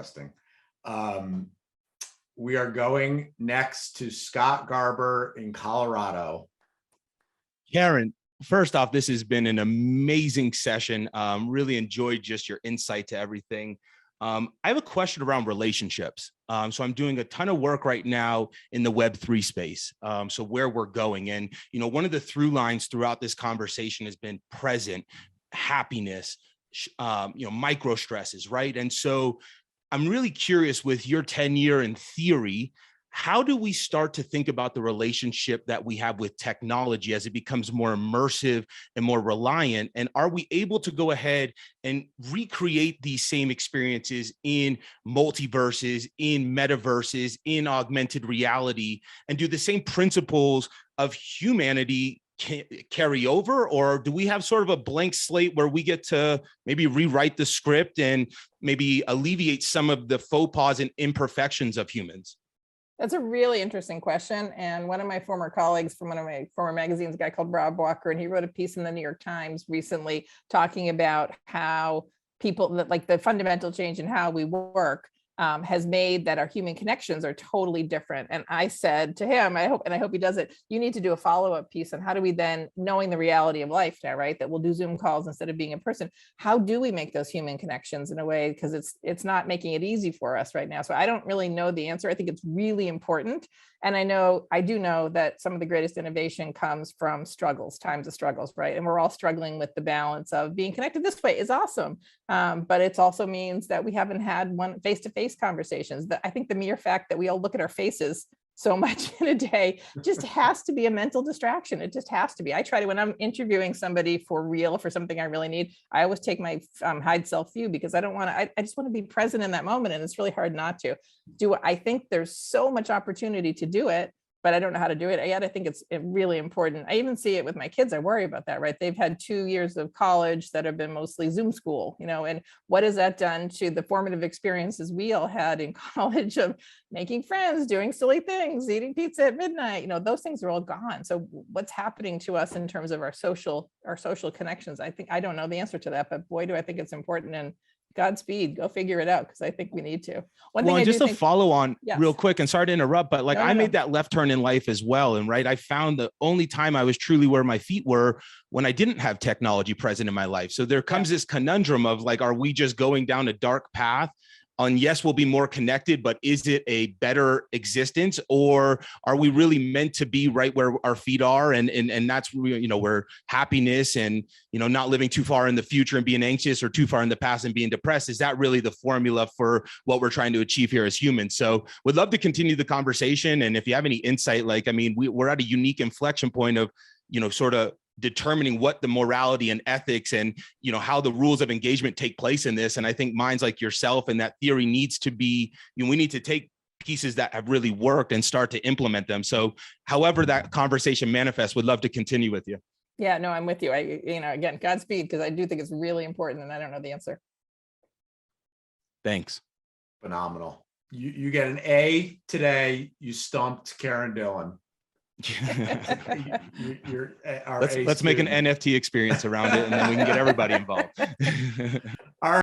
Interesting. We are going next to Scott Garber in Colorado. Karen, first off, this has been an amazing session. Really enjoyed just your insight to everything. I have a question around relationships. So I'm doing a ton of work right now in the Web3 space. So where we're going. And, one of the through lines throughout this conversation has been present, happiness, micro stresses, right? And so I'm really curious, with your tenure in theory, how do we start to think about the relationship that we have with technology as it becomes more immersive and more reliant? And are we able to go ahead and recreate these same experiences in multiverses, in metaverses, in augmented reality, and do the same principles of humanity carry over? Or do we have sort of a blank slate where we get to maybe rewrite the script and maybe alleviate some of the faux pas and imperfections of humans? That's a really interesting question. And one of my former colleagues from one of my former magazines, a guy called Rob Walker, and he wrote a piece in the New York Times recently talking about how people, like the fundamental change in how we work, has made that our human connections are totally different. And I said to him, I hope he does it, you need to do a follow-up piece on how do we then, knowing the reality of life now, right, that we'll do Zoom calls instead of being in person, how do we make those human connections in a way, because it's not making it easy for us right now. So I don't really know the answer. I think it's really important. And I do know that some of the greatest innovation comes from struggles, times of struggles, right? And we're all struggling with the balance of being connected this way is awesome. But it also means that we haven't had one face-to-face conversations. That I think the mere fact that we all look at our faces so much in a day just has to be a mental distraction. It just has to be. I try to, when I'm interviewing somebody for real, for something I really need, I always take my hide self view, because I don't want to, I just want to be present in that moment. And it's really hard not to do it. I think there's so much opportunity to do it, but I don't know how to do it yet. I think it's really important. I even see it with my kids. I worry about that, right? They've had 2 years of college that have been mostly Zoom school, and what has that done to the formative experiences we all had in college of making friends, doing silly things, eating pizza at midnight, those things are all gone. So what's happening to us in terms of our social connections? I don't know the answer to that, but boy, do I think it's important. And Godspeed, go figure it out, because I think we need to. Just a follow on real quick, and sorry to interrupt, but I made that left turn in life as well. And I found the only time I was truly where my feet were when I didn't have technology present in my life. So there comes this conundrum of are we just going down a dark path? And yes, we'll be more connected, but is it a better existence, or are we really meant to be right where our feet are? And that's where happiness and, not living too far in the future and being anxious, or too far in the past and being depressed. Is that really the formula for what we're trying to achieve here as humans? So would love to continue the conversation. And if you have any insight, we're at a unique inflection point of, sort of determining what the morality and ethics and, how the rules of engagement take place in this. And I think minds like yourself and that theory needs to be, we need to take pieces that have really worked and start to implement them. So however that conversation manifests, would love to continue with you. Yeah, no, I'm with you. Again, Godspeed, because I do think it's really important, and I don't know the answer. Thanks. Phenomenal. You get an A today. You stumped Karen Dillon. Let's make an NFT experience around it, and then we can get everybody involved. All right.